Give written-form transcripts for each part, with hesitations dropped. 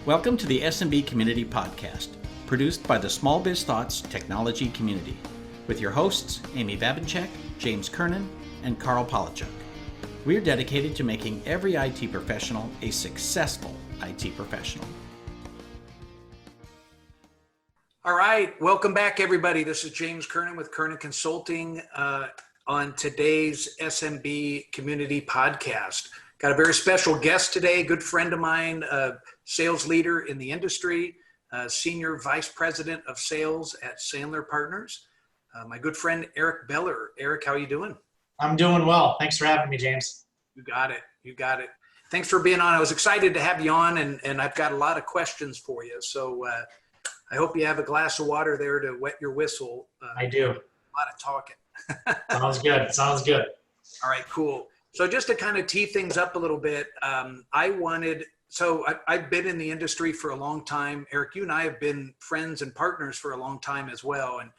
Welcome to the SMB Community Podcast, produced by the Small Biz Thoughts technology community, with your hosts, Amy Vabenchek, James Kernan, and Carl Polachuk. We are dedicated to making every IT professional a successful IT professional. All right, welcome back, everybody. This is James Kernan with Kernan Consulting on today's SMB Community Podcast. Got a very special guest today, a good friend of mine, a sales leader in the industry, Senior Vice President of Sales at Sandler Partners, my good friend, Eric Beller. Eric, how are you doing? I'm doing well. Thanks for having me, James. You got it. You got it. Thanks for being on. I was excited to have you on, and I've got a lot of questions for you. So I hope you have a glass of water there to wet your whistle. I do. A lot of talking. Sounds good. Sounds good. All right, cool. So just to kind of tee things up a little bit, I've been in the industry for a long time. Eric, you and I have been friends and partners for a long time as well. And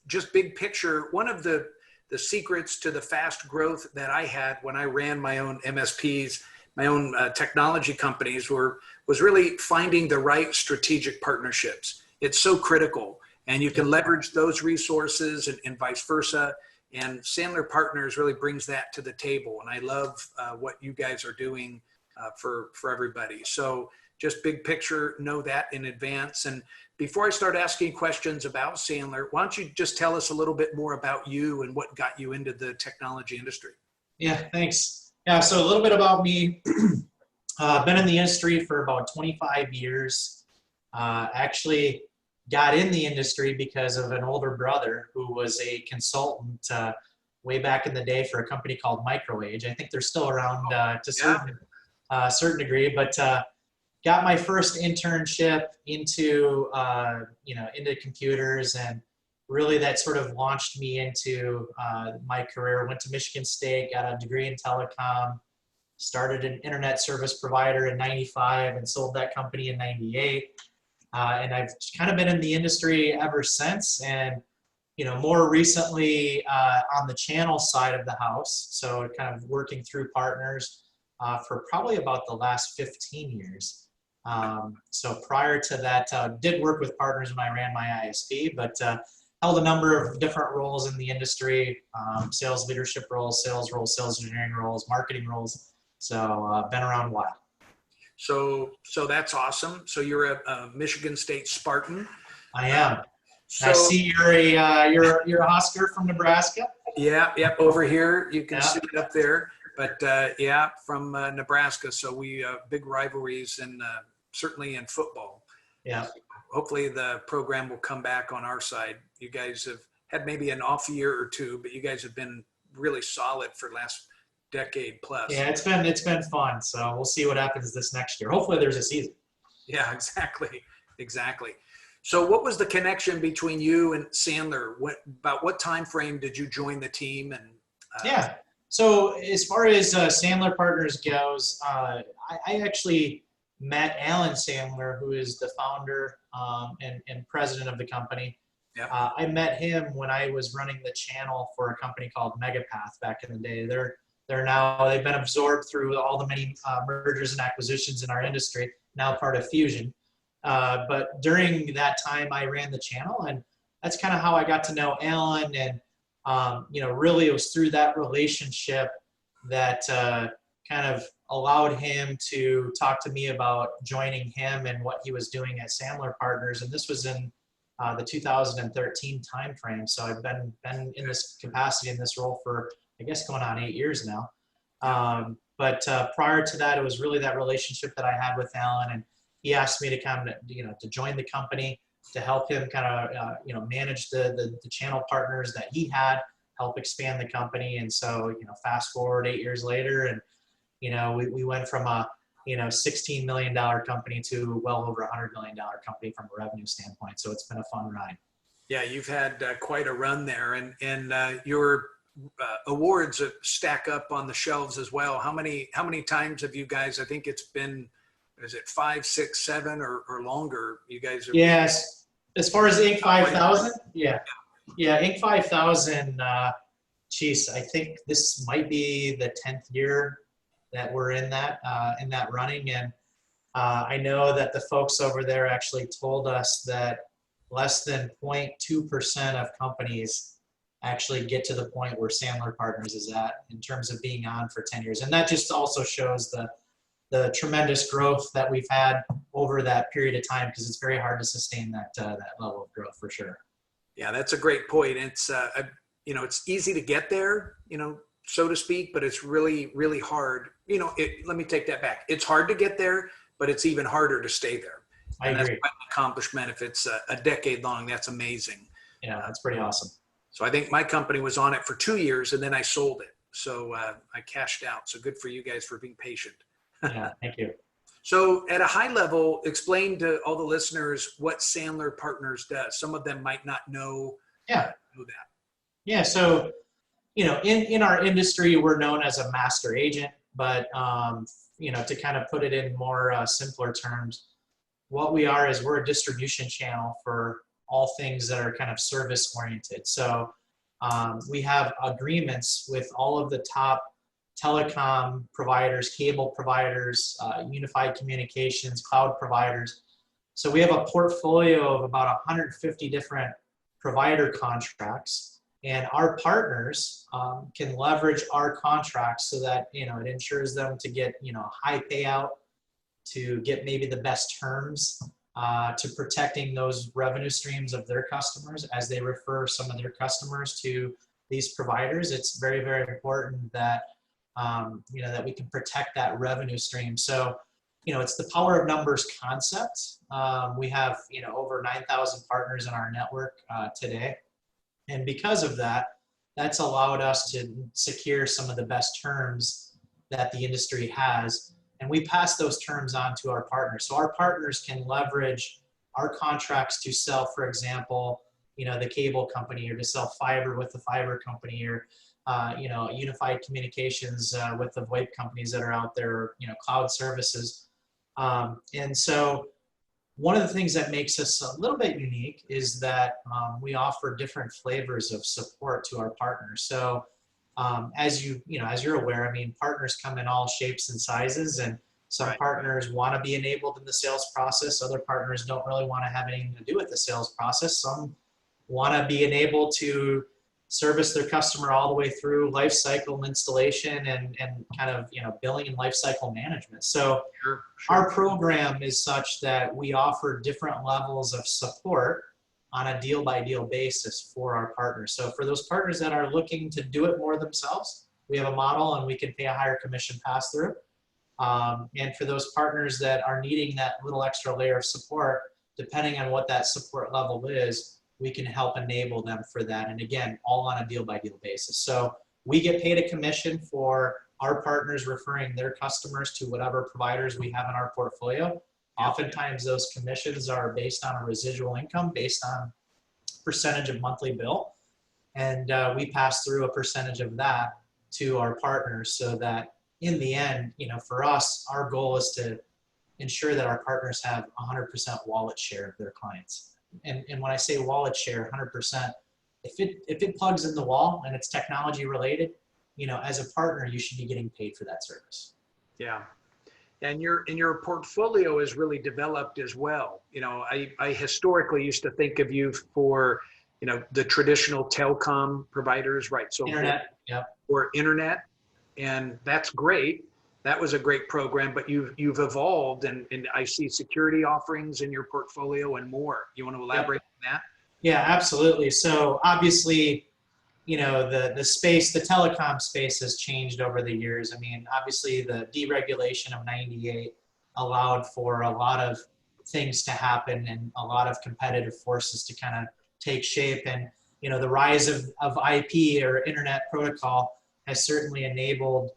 just big picture, one of the secrets to the fast growth that I had when I ran my own MSPs, my own technology companies, was really finding the right strategic partnerships. It's so critical, and you can leverage those resources and vice versa. And Sandler Partners really brings that to the table. And I love what you guys are doing for everybody. So just big picture, know that in advance. And before I start asking questions about Sandler, why don't you just tell us a little bit more about you and what got you into the technology industry? Yeah, thanks. Yeah, so a little bit about me. Been in the industry for about 25 years. Actually got in the industry because of an older brother who was a consultant way back in the day for a company called Microage. I think they're still around to a certain degree, but got my first internship into computers, and really that sort of launched me into my career. Went to Michigan State, got a degree in telecom, started an internet service provider in 95 and sold that company in 98. And I've kind of been in the industry ever since, and more recently on the channel side of the house, so kind of working through partners for probably about the last 15 years. So prior to that, did work with partners when I ran my ISP, but held a number of different roles in the industry, sales leadership roles, sales engineering roles, marketing roles. So been around a while. So that's awesome. So you're a Michigan State Spartan. I am. I see you're a Husker from Nebraska. Yeah. Over here you can see it up there. But from Nebraska. So we big rivalries and certainly in football. Yeah. Hopefully the program will come back on our side. You guys have had maybe an off year or two, but you guys have been really solid for the last decade plus. Yeah, it's been fun. So we'll see what happens this next year. Hopefully there's a season. Yeah, exactly. So what was the connection between you and Sandler? About what time frame did you join the team? And so as far as Sandler Partners goes, I actually met Alan Sandler, who is the founder and president of the company. Yep. I met him when I was running the channel for a company called Megapath back in the day. They've been absorbed through all the many mergers and acquisitions in our industry, now part of Fusion. But during that time, I ran the channel, and that's kind of how I got to know Alan. And, really it was through that relationship that kind of allowed him to talk to me about joining him and what he was doing at Sandler Partners. And this was in the 2013 timeframe. So I've been in this capacity, in this role for, I guess, going on 8 years now. But prior to that, it was really that relationship that I had with Alan, and he asked me to kind of, to join the company, to help him kind of, manage the channel partners that he had, help expand the company. And so, fast forward 8 years later, and, we went from a, $16 million company to well over $100 million company from a revenue standpoint. So it's been a fun ride. Yeah, you've had quite a run there, and your awards stack up on the shelves as well. How many times have you guys, I think it's been, is it 5, 6, 7 or longer? You guys are. Yes. As far as Inc. 5000. Yeah. Inc. 5000. I think this might be the 10th year that we're in that running. And I know that the folks over there actually told us that less than 0.2% of companies actually get to the point where Sandler Partners is at in terms of being on for 10 years. And that just also shows the tremendous growth that we've had over that period of time, because it's very hard to sustain that level of growth for sure. Yeah, that's a great point. It's it's easy to get there, so to speak, but it's really, really hard. Let me take that back. It's hard to get there, but it's even harder to stay there. I agree. That's quite an accomplishment. If it's a decade long, that's amazing. Yeah, that's pretty awesome. So I think my company was on it for 2 years, and then I sold it. So I cashed out. So good for you guys for being patient. Yeah, thank you. So at a high level, explain to all the listeners what Sandler Partners does. Some of them might not know, that. Yeah. So, in our industry, we're known as a master agent, but, to kind of put it in more simpler terms, what we are is we're a distribution channel for all things that are kind of service oriented. So we have agreements with all of the top telecom providers, cable providers, unified communications, cloud providers. So we have a portfolio of about 150 different provider contracts, and our partners can leverage our contracts so that, it ensures them to get, high payout, to get maybe the best terms, to protecting those revenue streams of their customers as they refer some of their customers to these providers. It's very, very important that that we can protect that revenue stream. So, it's the power of numbers concept. We have, over 9,000 partners in our network today. And because of that, that's allowed us to secure some of the best terms that the industry has. And we pass those terms on to our partners. So our partners can leverage our contracts to sell, for example, the cable company, or to sell fiber with the fiber company, or unified communications with the VoIP companies that are out there, cloud services. And so one of the things that makes us a little bit unique is that we offer different flavors of support to our partners. So as you're aware, partners come in all shapes and sizes, and some Right. partners want to be enabled in the sales process. Other partners don't really want to have anything to do with the sales process. Some want to be enabled to service their customer all the way through life cycle installation and kind of, billing and life cycle management. So Sure. our program is such that we offer different levels of support on a deal by deal basis for our partners. So for those partners that are looking to do it more themselves, we have a model and we can pay a higher commission pass through. And for those partners that are needing that little extra layer of support, depending on what that support level is, we can help enable them for that. And again, all on a deal by deal basis. So we get paid a commission for our partners referring their customers to whatever providers we have in our portfolio. Oftentimes those commissions are based on a residual income, based on percentage of monthly bill. And we pass through a percentage of that to our partners, so that in the end, for us, our goal is to ensure that our partners have 100% wallet share of their clients. And when I say wallet share, 100%, if it plugs in the wall and it's technology related, as a partner, you should be getting paid for that service. Yeah. And your portfolio is really developed as well. I historically used to think of you for, the traditional telecom providers, right? So Internet, yeah. Or internet, and that's great. That was a great program, but you've evolved, and I see security offerings in your portfolio and more. You want to elaborate on that? Yeah, absolutely. So obviously, the space, the telecom space has changed over the years. Obviously the deregulation of 98 allowed for a lot of things to happen and a lot of competitive forces to kind of take shape. And, the rise of IP, or internet protocol, has certainly enabled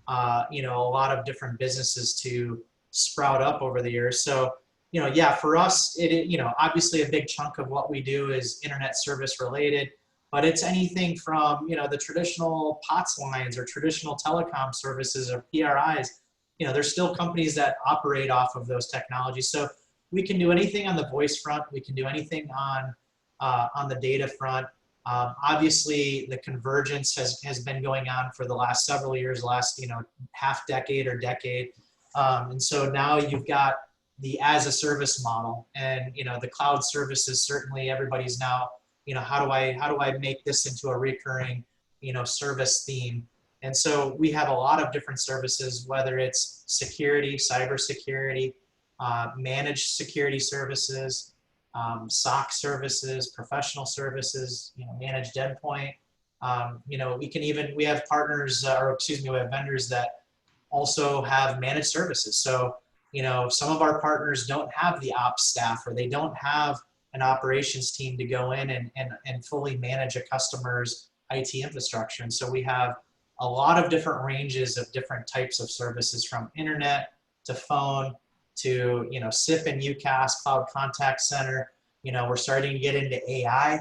a lot of different businesses to sprout up over the years. So, for us, obviously a big chunk of what we do is internet service related, but it's anything from, the traditional POTS lines or traditional telecom services or PRIs. There's still companies that operate off of those technologies. So we can do anything on the voice front. We can do anything on the data front. Obviously, the convergence has been going on for the last several years, last half decade or decade, and so now you've got the as a service model. And, the cloud services, certainly everybody's now, how do I make this into a recurring, service theme? And so we have a lot of different services, whether it's security, cybersecurity, managed security services, SOC services, professional services, managed endpoint. We have partners, we have vendors that also have managed services. So, some of our partners don't have the ops staff, or they don't have an operations team to go in and fully manage a customer's IT infrastructure. And so we have a lot of different ranges of different types of services, from internet to phone to, SIP and UCaaS, cloud contact center. We're starting to get into AI.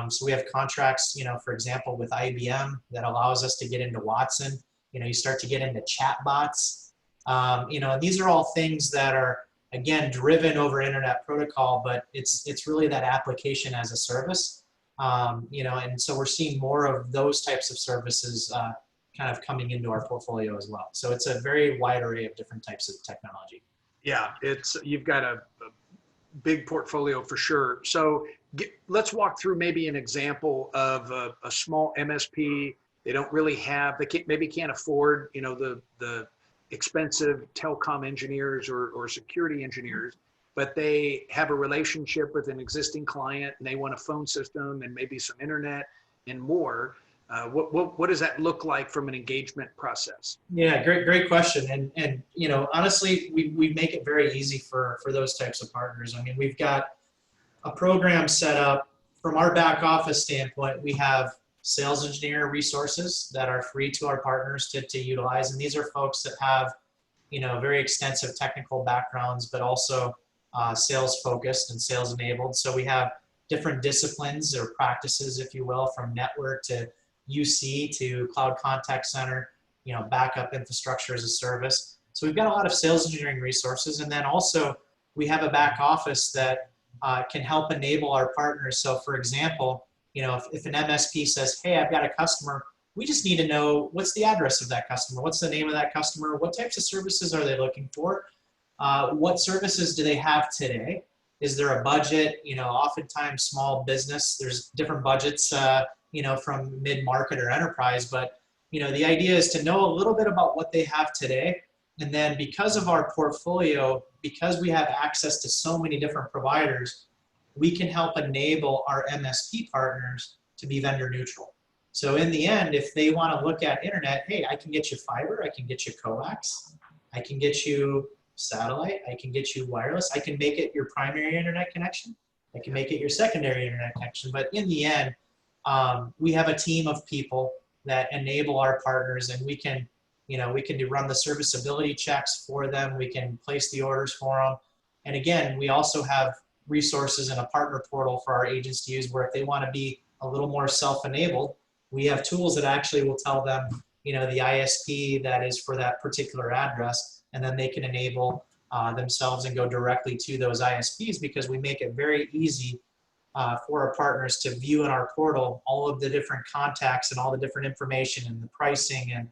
So we have contracts, for example, with IBM that allows us to get into Watson. You start to get into chatbots. And these are all things that are, again, driven over internet protocol, but it's really that application as a service. And so we're seeing more of those types of services kind of coming into our portfolio as well. So it's a very wide array of different types of technology. Yeah, you've got a big portfolio for sure. So let's walk through maybe an example of a small MSP. They don't really have, maybe can't afford, the expensive telecom engineers or security engineers, but they have a relationship with an existing client and they want a phone system and maybe some internet and more. What does that look like from an engagement process? Yeah, great question. And honestly, we make it very easy for those types of partners. I mean, we've got a program set up from our back office standpoint. We have sales engineer resources that are free to our partners to utilize. And these are folks that have, very extensive technical backgrounds, but also sales focused and sales enabled. So we have different disciplines or practices, if you will, from network to UC to cloud contact center, backup infrastructure as a service. So we've got a lot of sales engineering resources. And then also we have a back office that can help enable our partners. So for example, if an MSP says, hey, I've got a customer, we just need to know what's the address of that customer, what's the name of that customer, what types of services are they looking for, what services do they have today, is there a budget, oftentimes small business, there's different budgets, from mid-market or enterprise, but the idea is to know a little bit about what they have today. And then because of our portfolio, because we have access to so many different providers, we can help enable our MSP partners to be vendor neutral. So in the end, if they want to look at internet, hey, I can get you fiber, I can get you coax, I can get you satellite, I can get you wireless, I can make it your primary internet connection, I can make it your secondary internet connection. But in the end, we have a team of people that enable our partners, and we can run the serviceability checks for them, we can place the orders for them. And again, we also have resources and a partner portal for our agents to use, where if they want to be a little more self-enabled, we have tools that actually will tell them, the ISP that is for that particular address, and then they can enable themselves and go directly to those ISPs, because we make it very easy for our partners to view in our portal all of the different contacts and all the different information and the pricing and,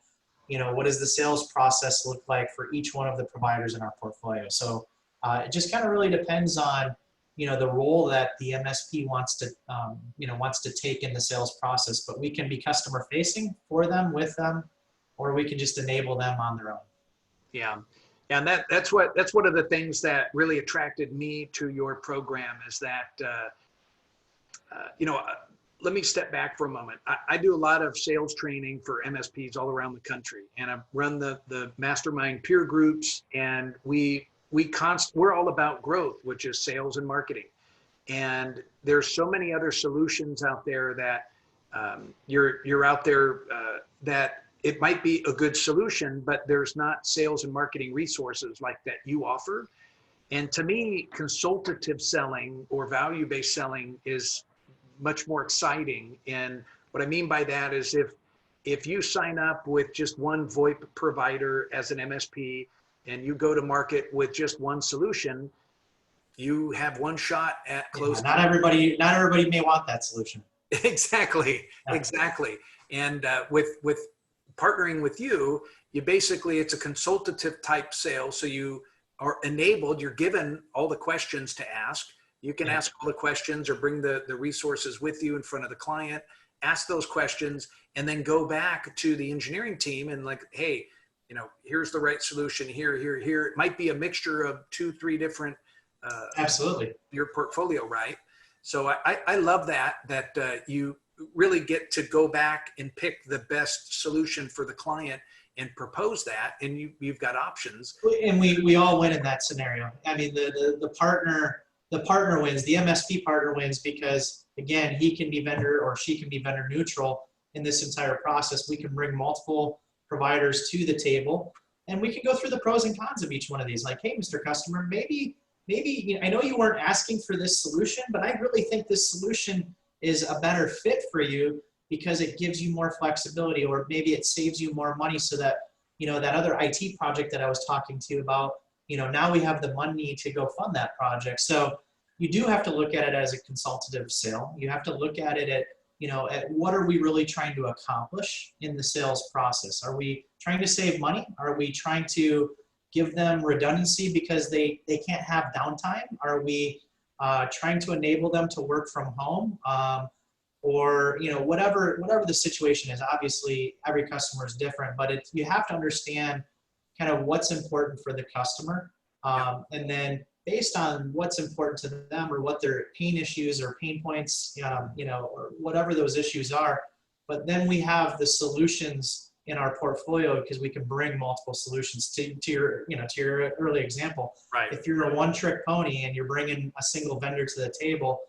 what does the sales process look like for each one of the providers in our portfolio. So it just kind of really depends on, the role that the MSP wants to take in the sales process, but we can be customer facing for them, with them, or we can just enable them on their own. Yeah. And that's one of the things that really attracted me to your program, is that, let me step back for a moment. I do a lot of sales training for MSPs all around the country, and I run the mastermind peer groups, and we're all about growth, which is sales and marketing. And there's so many other solutions out there that you're out there that it might be a good solution, but there's not sales and marketing resources like that you offer. And to me, consultative selling or value-based selling is much more exciting. And what I mean by that is if you sign up with just one VoIP provider as an MSP, and you go to market with just one solution, you have one shot at closing. Not everybody may want that solution. Exactly. And with partnering with you, it's a consultative type sale. So you are enabled. You're given all the questions to ask. You can ask all the questions or bring the resources with you in front of the client, ask those questions, and then go back to the engineering team and like, hey, here's the right solution here. It might be a mixture of 2-3 different, absolutely, your portfolio, right? So I love that you really get to go back and pick the best solution for the client and propose that, and you've got options. And we all win in that scenario. I mean, the partner wins, the MSP partner wins, because again, he can be vendor or she can be vendor neutral in this entire process. We can bring multiple providers to the table, and we can go through the pros and cons of each one of these. Like, hey, Mr. Customer, maybe I know you weren't asking for this solution, but I really think this solution is a better fit for you because it gives you more flexibility, or maybe it saves you more money, so that that other IT project that I was talking to you about, now we have the money to go fund that project. So you do have to look at it as a consultative sale. You have to look at it at at what are we really trying to accomplish in the sales process? Are we trying to save money? Are we trying to give them redundancy because they can't have downtime? Are we trying to enable them to work from home? Or whatever the situation is. Obviously, every customer is different, but you have to understand kind of what's important for the customer, and then based on what's important to them or what their pain issues or pain points, or whatever those issues are. But then we have the solutions in our portfolio, because we can bring multiple solutions to your early example. Right. If you're a one-trick pony and you're bringing a single vendor to the table,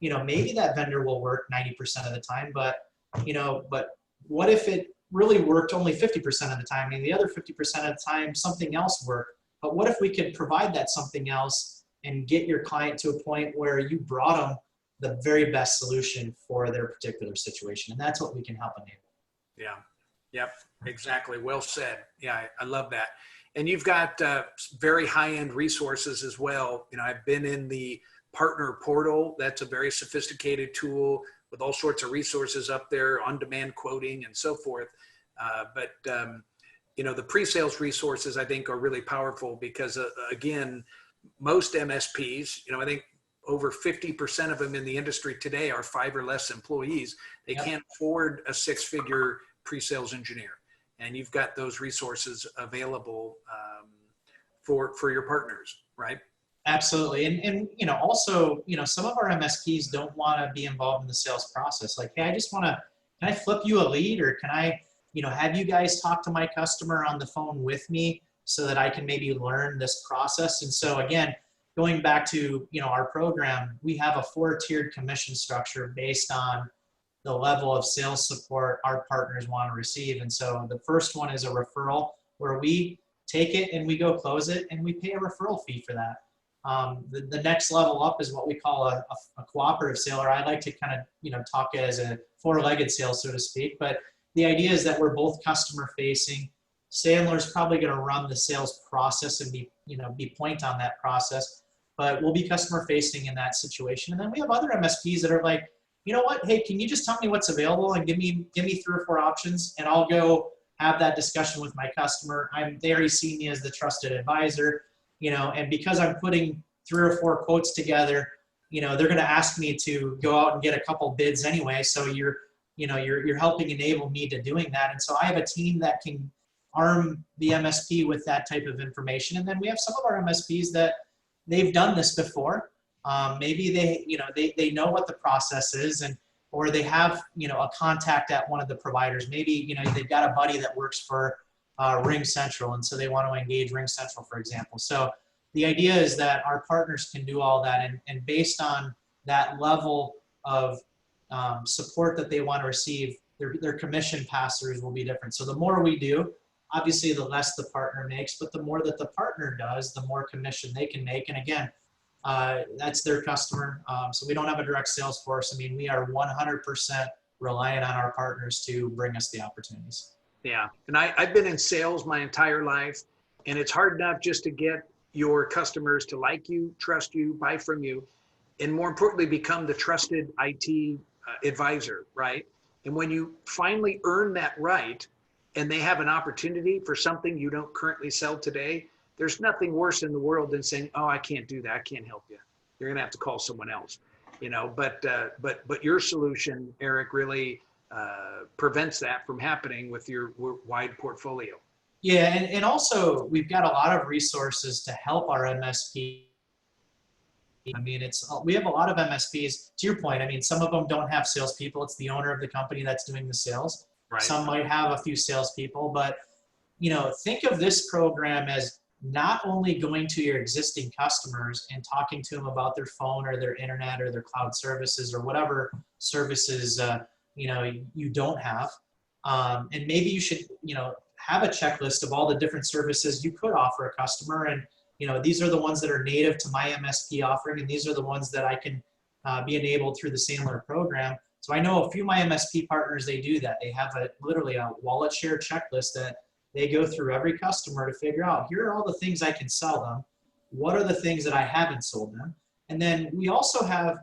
maybe that vendor will work 90% of the time, but what if it really worked only 50% of the time? I mean, the other 50% of the time, something else worked. But what if we could provide that something else and get your client to a point where you brought them the very best solution for their particular situation? And that's what we can help enable. Yeah. Yep. Exactly. Well said. Yeah. I love that. And you've got very high-end resources as well. I've been in the partner portal. That's a very sophisticated tool with all sorts of resources up there, on-demand quoting and so forth. But the pre-sales resources, I think, are really powerful because, again, most MSPs, I think over 50% of them in the industry today are 5 or less employees. They can't afford a 6-figure pre-sales engineer. And you've got those resources available for your partners, right? Absolutely. And also, some of our MSPs don't want to be involved in the sales process. Like, hey, can I flip you a lead, or can I, have you guys talk to my customer on the phone with me so that I can maybe learn this process? And so again, going back to, our program, we have a 4-tiered commission structure based on the level of sales support our partners want to receive. And so the first one is a referral, where we take it and we go close it, and we pay a referral fee for that. The next level up is what we call a cooperative sale, or I like to kind of, talk as a 4-legged sale, so to speak. But the idea is that we're both customer facing. Sandler's probably going to run the sales process and be point on that process, but we'll be customer facing in that situation. And then we have other MSPs that are like, you know what? Hey, can you just tell me what's available and give me 3 or 4 options, and I'll go have that discussion with my customer. They already see me as the trusted advisor. And because I'm putting 3 or 4 quotes together, they're going to ask me to go out and get a couple bids anyway. So you're helping enable me to doing that. And so I have a team that can arm the MSP with that type of information. And then we have some of our MSPs that they've done this before. Maybe they know what the process is, or they have, a contact at one of the providers. Maybe, they've got a buddy that works for Ring Central, and so they want to engage Ring Central, for example. So the idea is that our partners can do all that, and based on that level of support that they want to receive, their commission pass-throughs will be different. So the more we do, obviously the less the partner makes, but the more that the partner does, the more commission they can make. And again, that's their customer. So we don't have a direct sales force. I mean, we are 100% reliant on our partners to bring us the opportunities. Yeah. And I've been in sales my entire life, and it's hard enough just to get your customers to like you, trust you, buy from you, and more importantly, become the trusted IT advisor, right? And when you finally earn that right, and they have an opportunity for something you don't currently sell today, there's nothing worse in the world than saying, oh, I can't do that. I can't help you. You're going to have to call someone else, but your solution, Eric, really prevents that from happening with your wide portfolio. Yeah, and also we've got a lot of resources to help our MSP. I mean, we have a lot of MSPs. To your point, I mean, some of them don't have salespeople. It's the owner of the company that's doing the sales. Right. Some might have a few salespeople, but think of this program as not only going to your existing customers and talking to them about their phone or their internet or their cloud services or whatever services you don't have, and maybe you should have a checklist of all the different services you could offer a customer, and these are the ones that are native to my MSP offering, and these are the ones that I can be enabled through the Sandler program. So I know a few of my MSP partners, they do that. They have literally a wallet share checklist that they go through every customer to figure out, here are all the things I can sell them. What are the things that I haven't sold them? And then we also have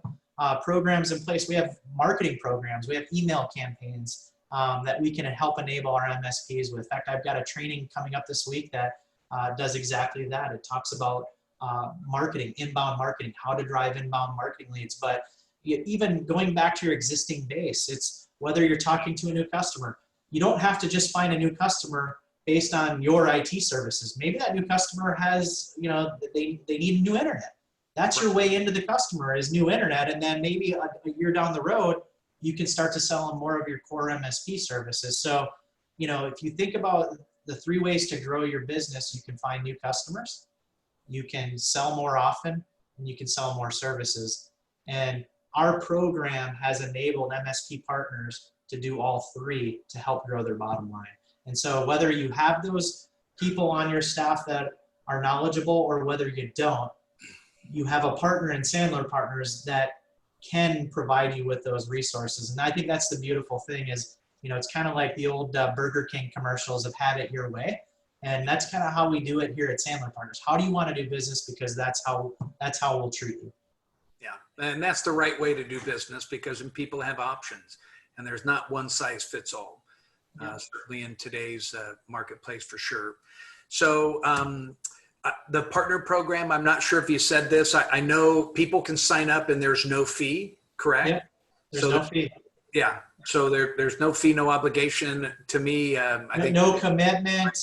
programs in place. We have marketing programs. We have email campaigns that we can help enable our MSPs with. In fact, I've got a training coming up this week that does exactly that. It talks about marketing, inbound marketing, how to drive inbound marketing leads. But even going back to your existing base, it's whether you're talking to a new customer. You don't have to just find a new customer based on your IT services. Maybe that new customer has, they need new internet. That's your way into the customer is new internet. And then maybe a year down the road, you can start to sell them more of your core MSP services. So, if you think about the 3 ways to grow your business, you can find new customers, you can sell more often, and you can sell more services. And our program has enabled MSP partners to do all 3 to help grow their bottom line. And so whether you have those people on your staff that are knowledgeable or whether you don't, you have a partner in Sandler Partners that can provide you with those resources. And I think that's the beautiful thing is, it's kind of like the old Burger King commercials of have it your way. And that's kind of how we do it here at Sandler Partners. How do you want to do business? Because that's how we'll treat you. Yeah, and that's the right way to do business because people have options and there's not one size fits all. Certainly in today's marketplace for sure. So the partner program, I'm not sure if you said this. I know people can sign up and there's no fee, correct? Yeah, there's no fee. Yeah, so there's no fee, no obligation. To me, I think no commitment.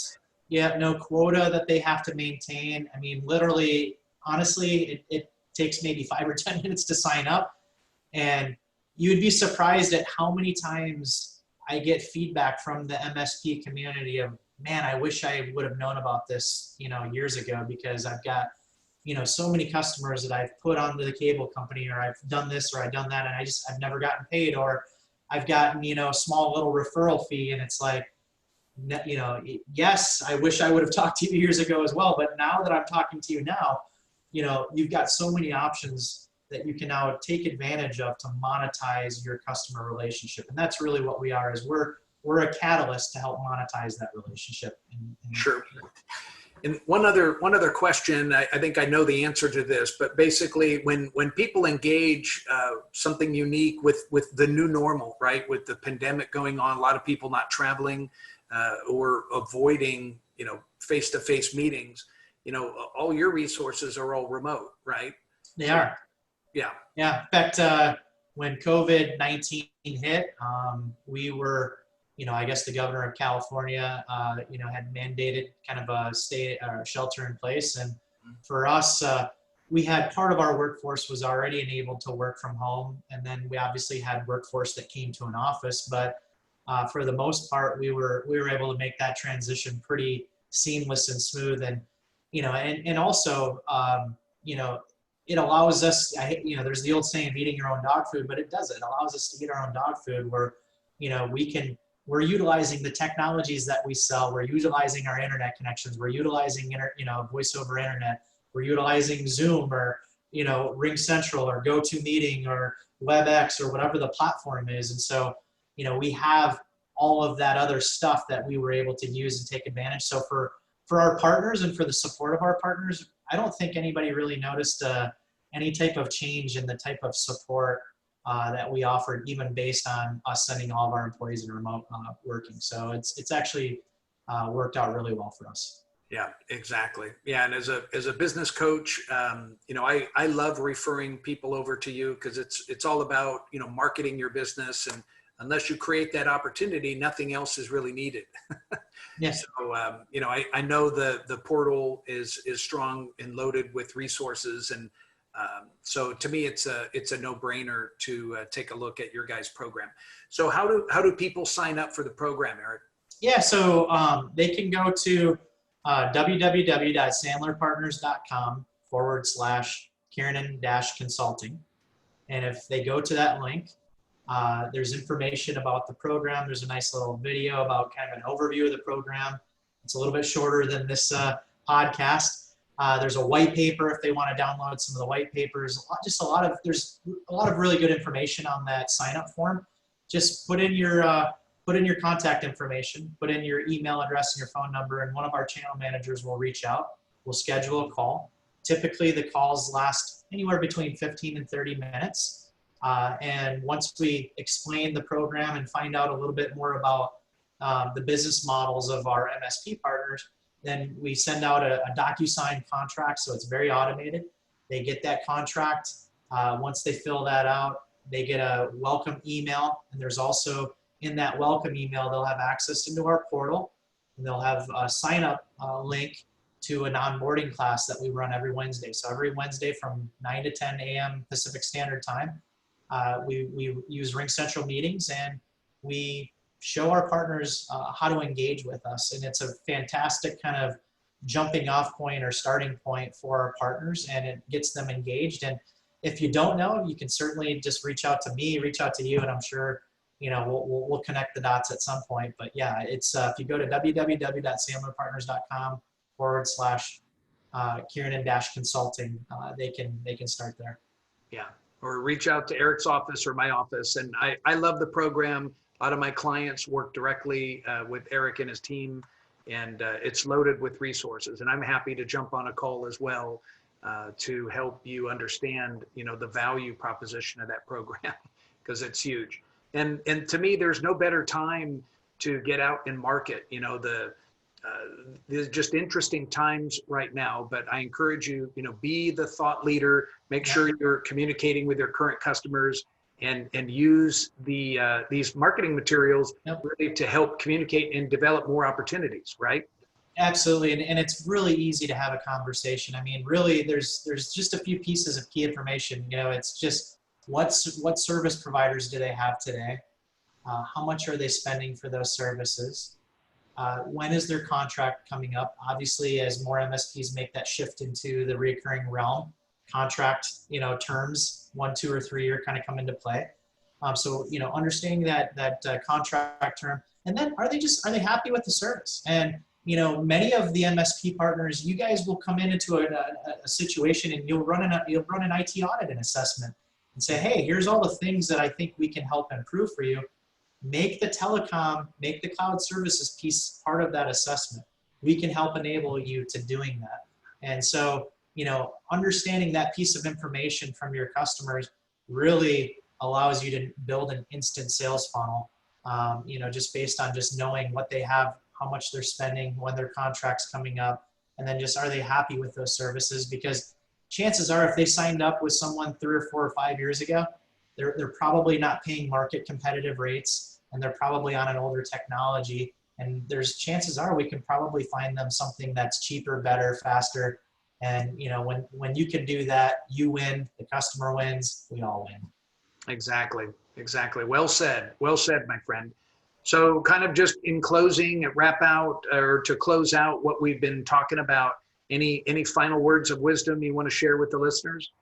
Yeah, no quota that they have to maintain. I mean, literally, honestly, it takes maybe 5 or 10 minutes to sign up, and you'd be surprised at how many times I get feedback from the MSP community of, man, I wish I would have known about this, years ago, because I've got, so many customers that I've put onto the cable company, or I've done this, or I've done that, and I've never gotten paid, or I've gotten, a small little referral fee. And it's like, yes, I wish I would have talked to you years ago as well. But now that I'm talking to you now, you've got so many options that you can now take advantage of to monetize your customer relationship. And that's really what we are, is we're a catalyst to help monetize that relationship. Sure. And one other question, I think I know the answer to this, but basically when people engage something unique with the new normal, right? With the pandemic going on, a lot of people not traveling or avoiding, face-to-face meetings, all your resources are all remote, right? They are. Yeah. Yeah. In fact, when COVID-19 hit, we were, I guess the governor of California, had mandated kind of a shelter in place. And for us, we had part of our workforce was already enabled to work from home. And then we obviously had workforce that came to an office, but for the most part, we were able to make that transition pretty seamless and smooth. And, and also, it allows us, there's the old saying of eating your own dog food, but it does. It allows us to eat our own dog food where, we're utilizing the technologies that we sell. We're utilizing our internet connections. We're utilizing, voice over internet. We're utilizing Zoom or, Ring Central or GoToMeeting or WebEx or whatever the platform is. And so, we have all of that other stuff that we were able to use and take advantage. So for our partners and for the support of our partners, I don't think anybody really noticed any type of change in the type of support that we offered, even based on us sending all of our employees in remote working. So it's actually worked out really well for us. Yeah, exactly. Yeah. And as a business coach, I love referring people over to you because it's all about, marketing your business, and unless you create that opportunity, nothing else is really needed. Yes. So, I know the portal is strong and loaded with resources. And so to me, it's a no-brainer to take a look at your guys' program. So how do people sign up for the program, Eric? Yeah, so they can go to www.sandlerpartners.com/Kernan-consulting. And if they go to that link, there's information about the program. There's a nice little video about kind of an overview of the program. It's a little bit shorter than this podcast. There's a white paper if they want to download some of the white papers. There's a lot of really good information on that sign-up form. Just put in your contact information, put in your email address and your phone number, and one of our channel managers will reach out. We'll schedule a call. Typically, the calls last anywhere between 15 and 30 minutes. And once we explain the program and find out a little bit more about the business models of our MSP partners, then we send out a DocuSign contract, so it's very automated. They get that contract. Once they fill that out, they get a welcome email, and there's also in that welcome email, they'll have access into our portal, and they'll have a sign-up link to an onboarding class that we run every Wednesday. So every Wednesday from 9 to 10 a.m. Pacific Standard Time, we use RingCentral meetings, and we show our partners how to engage with us. And it's a fantastic kind of jumping off point or starting point for our partners, and it gets them engaged. And if you don't know, you can certainly just reach out to me, reach out to you, and I'm sure we'll connect the dots at some point. But yeah, it's if you go to www.sandlerpartners.com/Kernan-consulting, they can start there. Yeah, or reach out to Eric's office or my office. And I love the program. A lot of my clients work directly with Eric and his team, and it's loaded with resources. And I'm happy to jump on a call as well to help you understand, the value proposition of that program, because it's huge. And to me, there's no better time to get out and market. There's just interesting times right now, but I encourage you, be the thought leader, make sure you're communicating with your current customers, and use these marketing materials really to help communicate and develop more opportunities, right? Absolutely, and it's really easy to have a conversation. I mean, really, there's just a few pieces of key information. It's just what service providers do they have today? How much are they spending for those services? When is their contract coming up? Obviously, as more MSPs make that shift into the recurring realm, contract, terms 1, 2, or 3 year kind of come into play. So, understanding that contract term, and then are they happy with the service? And, many of the MSP partners, you guys will come into a situation and you'll run an IT audit and assessment and say, hey, here's all the things that I think we can help improve for you. Make the cloud services piece part of that assessment. We can help enable you to doing that. And so, understanding that piece of information from your customers really allows you to build an instant sales funnel, just based on just knowing what they have, how much they're spending, when their contract's coming up, and then just are they happy with those services? Because chances are if they signed up with someone 3 or 4 or 5 years ago, they're probably not paying market competitive rates, and they're probably on an older technology. And there's chances are we can probably find them something that's cheaper, better, faster. And when you can do that, you win, the customer wins, we all win. Exactly. Well said, my friend. So kind of just in closing, to close out what we've been talking about, any final words of wisdom you want to share with the listeners?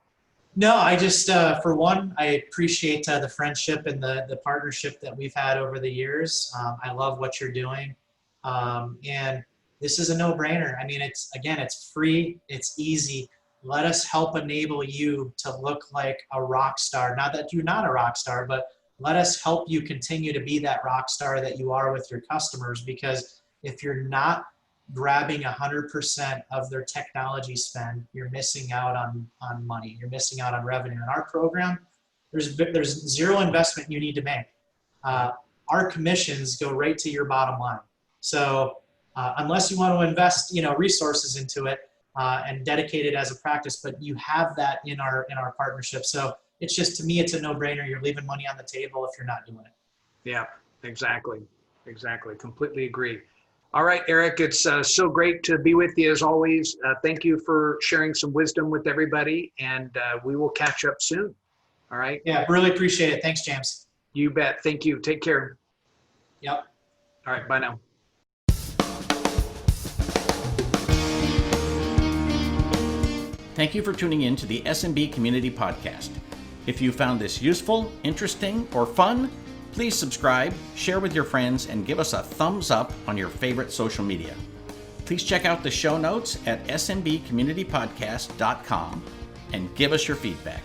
No, I just, for one, I appreciate the friendship and the partnership that we've had over the years. I love what you're doing. And this is a no-brainer. I mean, it's free, it's easy. Let us help enable you to look like a rock star. Not that you're not a rock star, but let us help you continue to be that rock star that you are with your customers. Because if you're not grabbing 100% of their technology spend, you're missing out on money. You're missing out on revenue. In our program, there's zero investment you need to make. Our commissions go right to your bottom line. So unless you want to invest, resources into it and dedicate it as a practice. But you have that in our partnership. So it's just, to me, it's a no-brainer. You're leaving money on the table if you're not doing it. Yeah, exactly. Completely agree. All right, Eric, it's so great to be with you as always. Thank you for sharing some wisdom with everybody, and we will catch up soon. All right. Yeah, really appreciate it. Thanks, James. You bet. Thank you. Take care. Yep. All right. Bye now. Thank you for tuning in to the SMB Community Podcast. If you found this useful, interesting, or fun, please subscribe, share with your friends, and give us a thumbs up on your favorite social media. Please check out the show notes at smbcommunitypodcast.com and give us your feedback.